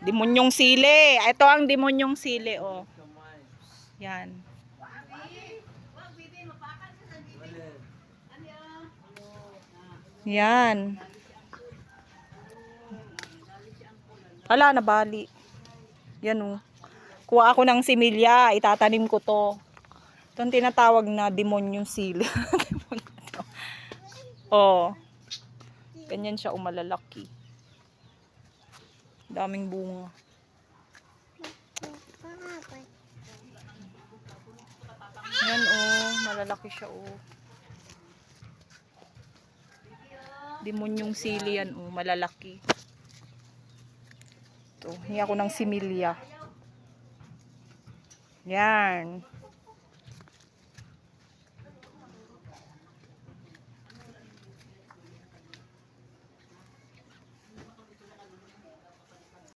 Demonyong sili. Ito ang demonyong sili, oh. Yan. Yan. Hala, nabali. Yan, oh. Kuha ako ng similya. Itatanim ko to. Ito ang tinatawag na demonyong sili. Oh. Ganyan siya, umalalaki. Daming bunga. Yan, oh. Malalaki siya, oh. Demonyong sili yan, oh. Malalaki. Ito, hingi ako ng similya. Yan.